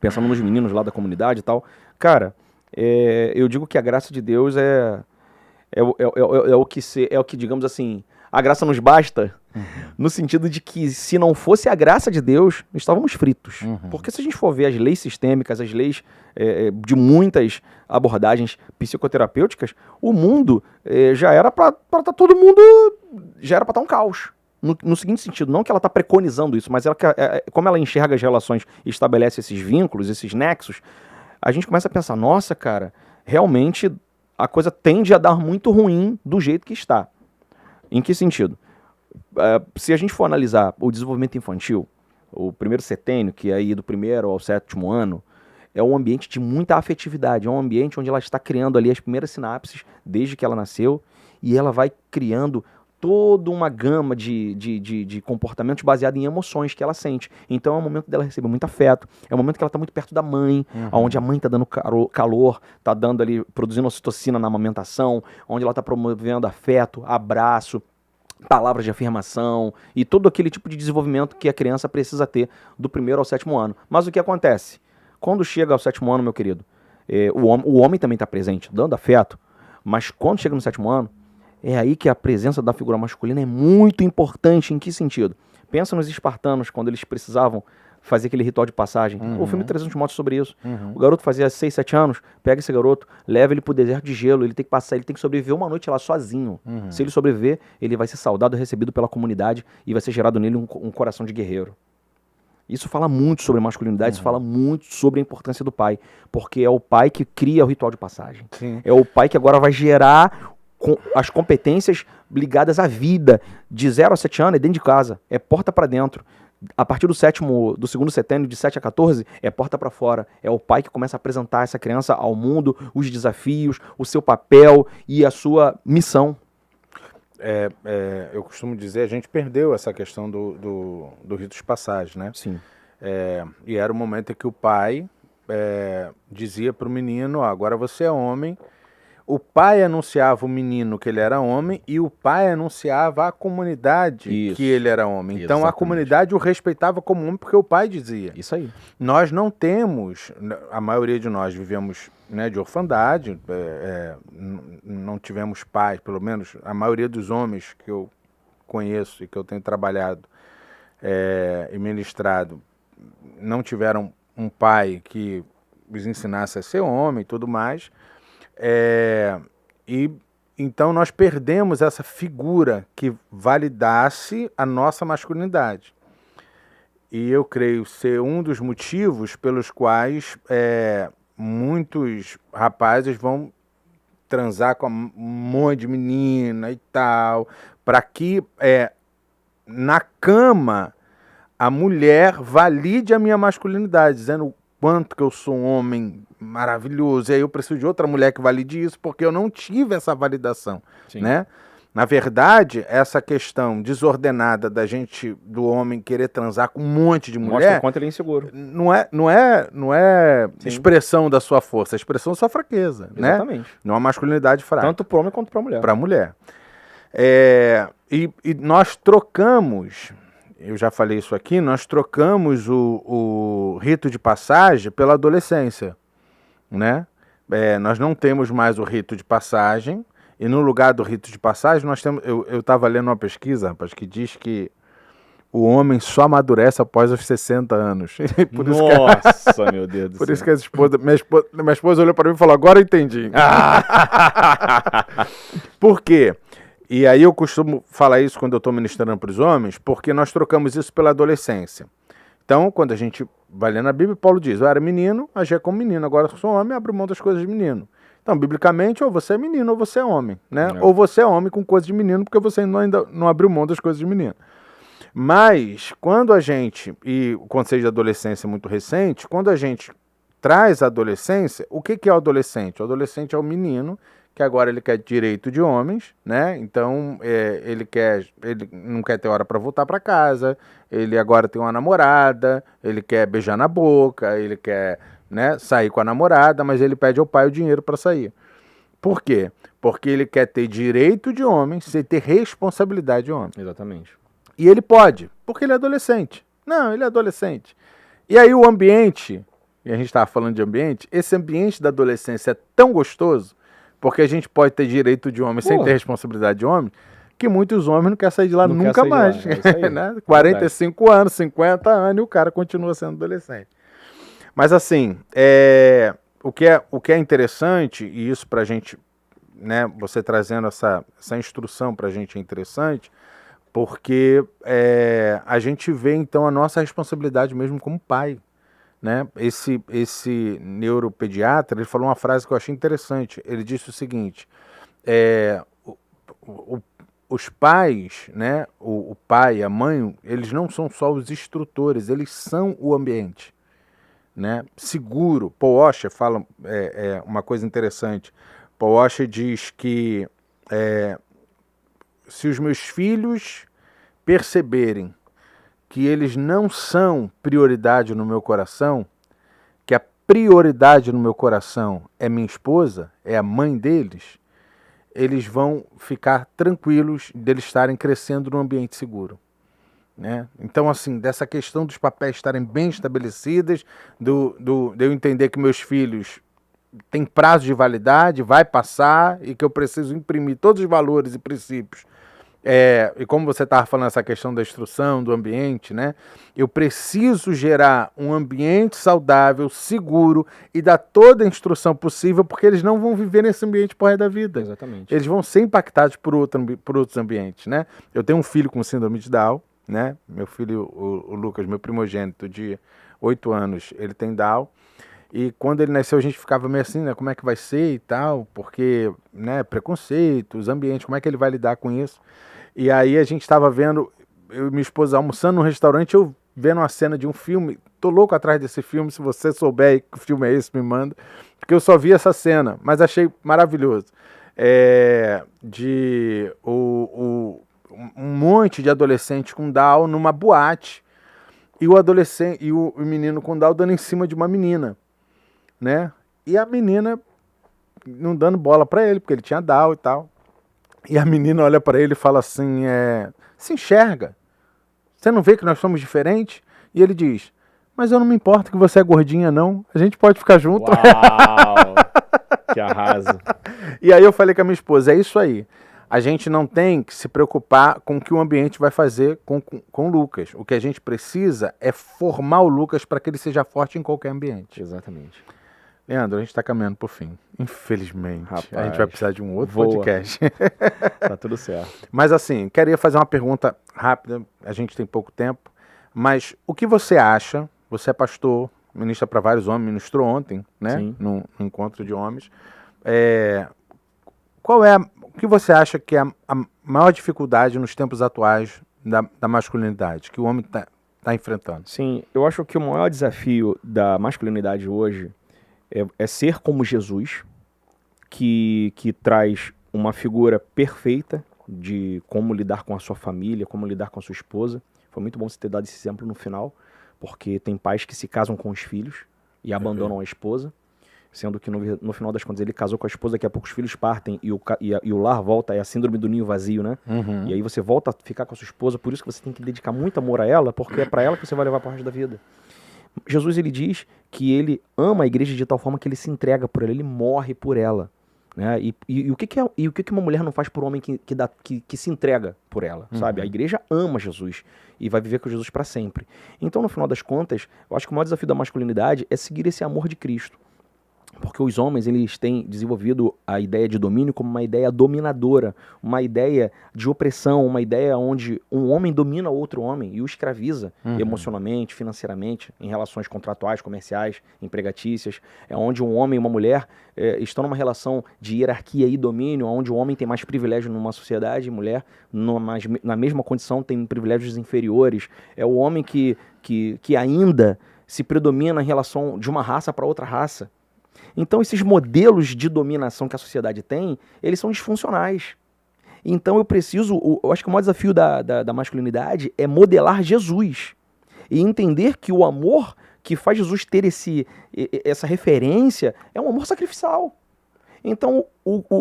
pensando nos meninos lá da comunidade e tal, cara, eu digo que a graça de Deus é o que, digamos assim, a graça nos basta, no sentido de que se não fosse a graça de Deus, estávamos fritos. Porque se a gente for ver as leis sistêmicas, as leis de muitas abordagens psicoterapêuticas, o mundo já era para estar todo mundo, já era para estar um caos. No seguinte sentido, não que ela está preconizando isso, mas como ela enxerga as relações e estabelece esses vínculos, esses nexos, a gente começa a pensar, nossa, cara, realmente a coisa tende a dar muito ruim do jeito que está. Em que sentido? Se a gente for analisar o desenvolvimento infantil, o primeiro setênio, que é aí do primeiro ao sétimo ano, é um ambiente de muita afetividade, é um ambiente onde ela está criando ali as primeiras sinapses desde que ela nasceu, e ela vai criando toda uma gama de comportamentos baseados em emoções que ela sente. Então é o momento dela receber muito afeto, é o momento que ela está muito perto da mãe, onde a mãe está dando calor, está dando ali, produzindo ocitocina na amamentação, onde ela está promovendo afeto, abraço, palavras de afirmação e todo aquele tipo de desenvolvimento que a criança precisa ter do 1º ao 7º ano. Mas o que acontece? Quando chega ao 7º ano, meu querido, o homem também está presente, dando afeto, mas quando chega no 7º ano, é aí que a presença da figura masculina é muito importante. Em que sentido? Pensa nos espartanos, quando eles precisavam fazer aquele ritual de passagem. O filme 300 motos sobre isso. O garoto fazia 6, 7 anos, pega esse garoto, leva ele pro deserto de gelo, ele tem que passar, ele tem que sobreviver uma noite lá sozinho. Se ele sobreviver, ele vai ser saudado, recebido pela comunidade e vai ser gerado nele um coração de guerreiro. Isso fala muito sobre masculinidade, isso fala muito sobre a importância do pai, porque é o pai que cria o ritual de passagem. Sim. É o pai que agora vai gerar as competências ligadas à vida. De 0 a 7 anos é dentro de casa, é porta para dentro. A partir do 2º setênio, de 7 a 14, é porta para fora. É o pai que começa a apresentar essa criança ao mundo, os desafios, o seu papel e a sua missão. Eu costumo dizer, a gente perdeu essa questão do rito de passagem, né? Sim. E era o momento em que o pai dizia para o menino, agora você é homem. O pai anunciava o menino que ele era homem e o pai anunciava à comunidade que ele era homem. Então Exatamente. a comunidade o respeitava como homem porque o pai dizia. Isso aí. Nós não temos, a maioria de nós vivemos, né, de orfandade, não tivemos pais, pelo menos a maioria dos homens que eu conheço e que eu tenho trabalhado e ministrado, não tiveram um pai que os ensinasse a ser homem e tudo mais. E então nós perdemos essa figura que validasse a nossa masculinidade. E eu creio ser um dos motivos pelos quais muitos rapazes vão transar com um monte de menina e tal, para que na cama a mulher valide a minha masculinidade, dizendo o quanto que eu sou um homem maravilhoso, e aí eu preciso de outra mulher que valide isso, porque eu não tive essa validação, né? Na verdade, essa questão desordenada do homem querer transar com um monte de mulher, mostra o quanto ele é inseguro. Não é expressão da sua força, é expressão da sua fraqueza, Exatamente. Né? Não é uma masculinidade fraca. Tanto para o homem quanto para a mulher. Para a mulher. E nós trocamos, eu já falei isso aqui, nós trocamos o rito de passagem pela adolescência, né? Nós não temos mais o rito de passagem, e no lugar do rito de passagem nós temos, eu estava lendo uma pesquisa, rapaz, que diz que o homem só amadurece após os 60 anos. Por Nossa, meu Deus do céu. Por isso que minha esposa olhou para mim e falou, agora eu entendi. Por quê? E aí eu costumo falar isso quando eu estou ministrando para os homens, porque nós trocamos isso pela adolescência. Então, quando a gente vai ler na Bíblia, Paulo diz, eu era menino, agia como menino, agora eu sou homem, abro mão das coisas de menino. Então, biblicamente, ou você é menino ou você é homem, né? Ou você é homem com coisas de menino, porque você ainda não abriu mão das coisas de menino. Mas, quando a gente, e o conceito de adolescência é muito recente, quando a gente traz a adolescência, o que é o adolescente? O adolescente é o menino que agora ele quer direito de homens, né? Então ele não quer ter hora para voltar para casa, ele agora tem uma namorada, ele quer beijar na boca, ele quer, né, sair com a namorada, mas ele pede ao pai o dinheiro para sair. Por quê? Porque ele quer ter direito de homem sem ter responsabilidade de homem. Exatamente. E ele pode, porque ele é adolescente. Não, ele é adolescente. E aí o ambiente, e a gente estava falando de ambiente, esse ambiente da adolescência é tão gostoso, porque a gente pode ter direito de homem sem ter responsabilidade de homem, que muitos homens não querem sair de lá nunca mais. Né? 45 anos, 50 anos, e o cara continua sendo adolescente. Mas assim, o que é interessante, e isso pra gente, né, você trazendo essa instrução pra gente é interessante, porque a gente vê então a nossa responsabilidade mesmo como pai. Né? Esse neuropediatra, ele falou uma frase que eu achei interessante. Ele disse o seguinte, os pais, né, o pai e a mãe, eles não são só os instrutores, eles são o ambiente. né, seguro. Paul Washer fala uma coisa interessante. Paul Washer diz que se os meus filhos perceberem que eles não são prioridade no meu coração, que a prioridade no meu coração é minha esposa, é a mãe deles, eles vão ficar tranquilos deles estarem crescendo num ambiente seguro. Né? Então, assim, dessa questão dos papéis estarem bem estabelecidas, de eu entender que meus filhos têm prazo de validade, vai passar, e que eu preciso imprimir todos os valores e princípios. E como você estava falando essa questão da instrução, do ambiente, né? Eu preciso gerar um ambiente saudável, seguro e dar toda a instrução possível, porque eles não vão viver nesse ambiente por resto da vida. Exatamente. Eles vão ser impactados por outros ambientes, né? Eu tenho um filho com síndrome de Down, né? Meu filho, o Lucas, meu primogênito de 8 anos, ele tem Down. E quando ele nasceu a gente ficava meio assim, né? Como é que vai ser e tal, porque, né, preconceito, os ambientes, como é que ele vai lidar com isso? E aí a gente estava vendo, eu e minha esposa almoçando num restaurante, eu vendo uma cena de um filme, tô louco atrás desse filme, se você souber que filme é esse, me manda, porque eu só vi essa cena, mas achei maravilhoso. Um monte de adolescente com Down numa boate, e o adolescente e o menino com Down dando em cima de uma menina, né? E a menina não dando bola pra ele, porque ele tinha Down e tal. E a menina olha pra ele e fala assim, se enxerga, você não vê que nós somos diferentes? E ele diz, mas eu não me importo que você é gordinha não, a gente pode ficar junto. Uau, que arraso. E aí eu falei com a minha esposa, é isso aí, a gente não tem que se preocupar com o que o ambiente vai fazer com o Lucas, o que a gente precisa é formar o Lucas para que ele seja forte em qualquer ambiente. Exatamente. Leandro, a gente está caminhando por fim. Infelizmente, Rapaz, a gente vai precisar de um outro voa. podcast. Tá tudo certo. Mas assim, queria fazer uma pergunta rápida, a gente tem pouco tempo, mas o que você acha, você é pastor, ministra para vários homens, ministrou ontem, né, num encontro de homens, o que você acha que é a maior dificuldade nos tempos atuais da masculinidade, que o homem está enfrentando? Sim, eu acho que o maior desafio da masculinidade hoje é ser como Jesus, que traz uma figura perfeita de como lidar com a sua família, como lidar com a sua esposa. Foi muito bom você ter dado esse exemplo no final, porque tem pais que se casam com os filhos e abandonam a esposa, sendo que no final das contas ele casou com a esposa, daqui a pouco os filhos partem e o lar volta, é a síndrome do ninho vazio, né? Uhum. E aí você volta a ficar com a sua esposa, por isso que você tem que dedicar muito amor a ela, porque é para ela que você vai levar para o resto da vida. Jesus, ele diz que ele ama a igreja de tal forma que ele se entrega por ela, ele morre por ela. Né? E o que uma mulher não faz por um homem que se entrega por ela, sabe? A igreja ama Jesus e vai viver com Jesus para sempre. Então, no final das contas, eu acho que o maior desafio da masculinidade é seguir esse amor de Cristo. Porque os homens, eles têm desenvolvido a ideia de domínio como uma ideia dominadora, uma ideia de opressão, uma ideia onde um homem domina outro homem e o escraviza emocionalmente, financeiramente, em relações contratuais, comerciais, empregatícias. É onde um homem e uma mulher estão numa relação de hierarquia e domínio, onde o homem tem mais privilégio numa sociedade e a mulher, na mesma condição, tem privilégios inferiores. É o homem que ainda se predomina em relação de uma raça para outra raça. Então, esses modelos de dominação que a sociedade tem, eles são disfuncionais. Então, eu acho que o maior desafio da masculinidade é modelar Jesus. E entender que o amor que faz Jesus ter essa referência é um amor sacrificial. Então,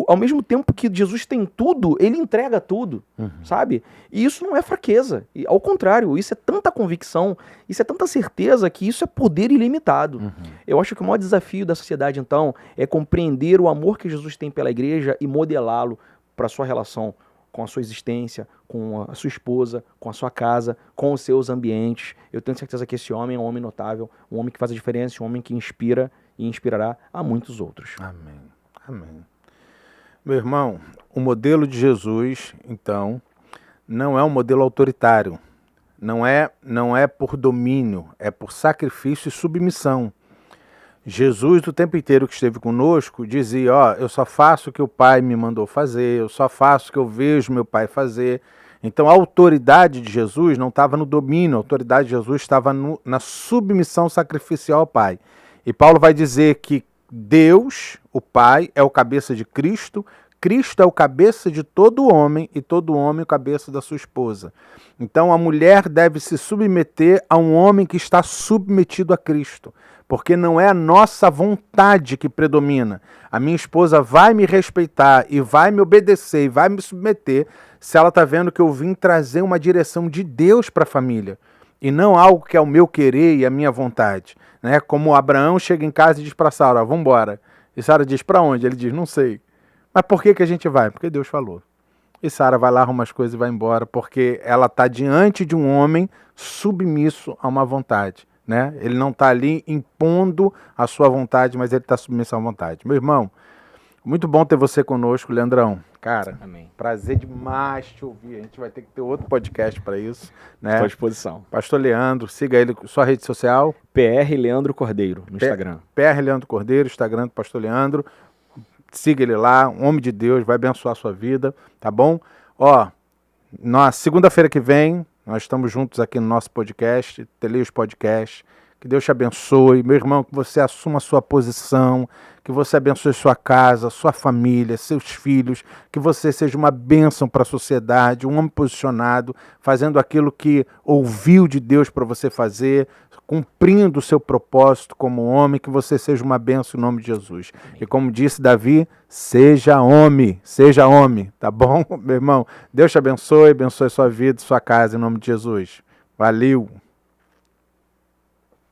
ao mesmo tempo que Jesus tem tudo, ele entrega tudo, sabe? E isso não é fraqueza. Ao contrário, isso é tanta convicção, isso é tanta certeza que isso é poder ilimitado. Eu acho que o maior desafio da sociedade, então, é compreender o amor que Jesus tem pela igreja e modelá-lo para a sua relação com a sua existência, com a sua esposa, com a sua casa, com os seus ambientes. Eu tenho certeza que esse homem é um homem notável, um homem que faz a diferença, um homem que inspira e inspirará a muitos outros. Amém. Amém. Meu irmão, o modelo de Jesus, então, não é um modelo autoritário. Não é por domínio, é por sacrifício e submissão. Jesus, o tempo inteiro que esteve conosco, dizia, eu só faço o que o Pai me mandou fazer, eu só faço o que eu vejo meu Pai fazer. Então a autoridade de Jesus não estava no domínio, a autoridade de Jesus estava na submissão sacrificial ao Pai. E Paulo vai dizer que Deus, o Pai, é o cabeça de Cristo, Cristo é o cabeça de todo homem e todo homem o cabeça da sua esposa. Então a mulher deve se submeter a um homem que está submetido a Cristo, porque não é a nossa vontade que predomina. A minha esposa vai me respeitar e vai me obedecer e vai me submeter se ela está vendo que eu vim trazer uma direção de Deus para a família e não algo que é o meu querer e a minha vontade. Né? Como Abraão chega em casa e diz para Sara, vamos embora. E Sara diz, para onde? Ele diz, não sei. Mas por que a gente vai? Porque Deus falou. E Sara vai lá, arruma as coisas e vai embora, porque ela está diante de um homem submisso a uma vontade. Né? Ele não está ali impondo a sua vontade, mas ele está submisso à vontade. Meu irmão, muito bom ter você conosco, Leandrão. Cara, Amém. Prazer demais te ouvir. A gente vai ter que ter outro podcast para isso. Né? Estou à disposição. Pastor Leandro, siga ele, sua rede social. PR Leandro Cordeiro, no Instagram. PR Leandro Cordeiro, Instagram do Pastor Leandro. Siga ele lá, um homem de Deus, vai abençoar a sua vida, tá bom? Ó, na segunda-feira que vem, nós estamos juntos aqui no nosso podcast, Teleios Podcast. Que Deus te abençoe, meu irmão, que você assuma a sua posição, que você abençoe sua casa, sua família, seus filhos, que você seja uma bênção para a sociedade, um homem posicionado, fazendo aquilo que ouviu de Deus para você fazer, cumprindo o seu propósito como homem, que você seja uma bênção em nome de Jesus. E como disse Davi, seja homem, tá bom, meu irmão? Deus te abençoe, abençoe sua vida, sua casa em nome de Jesus. Valeu!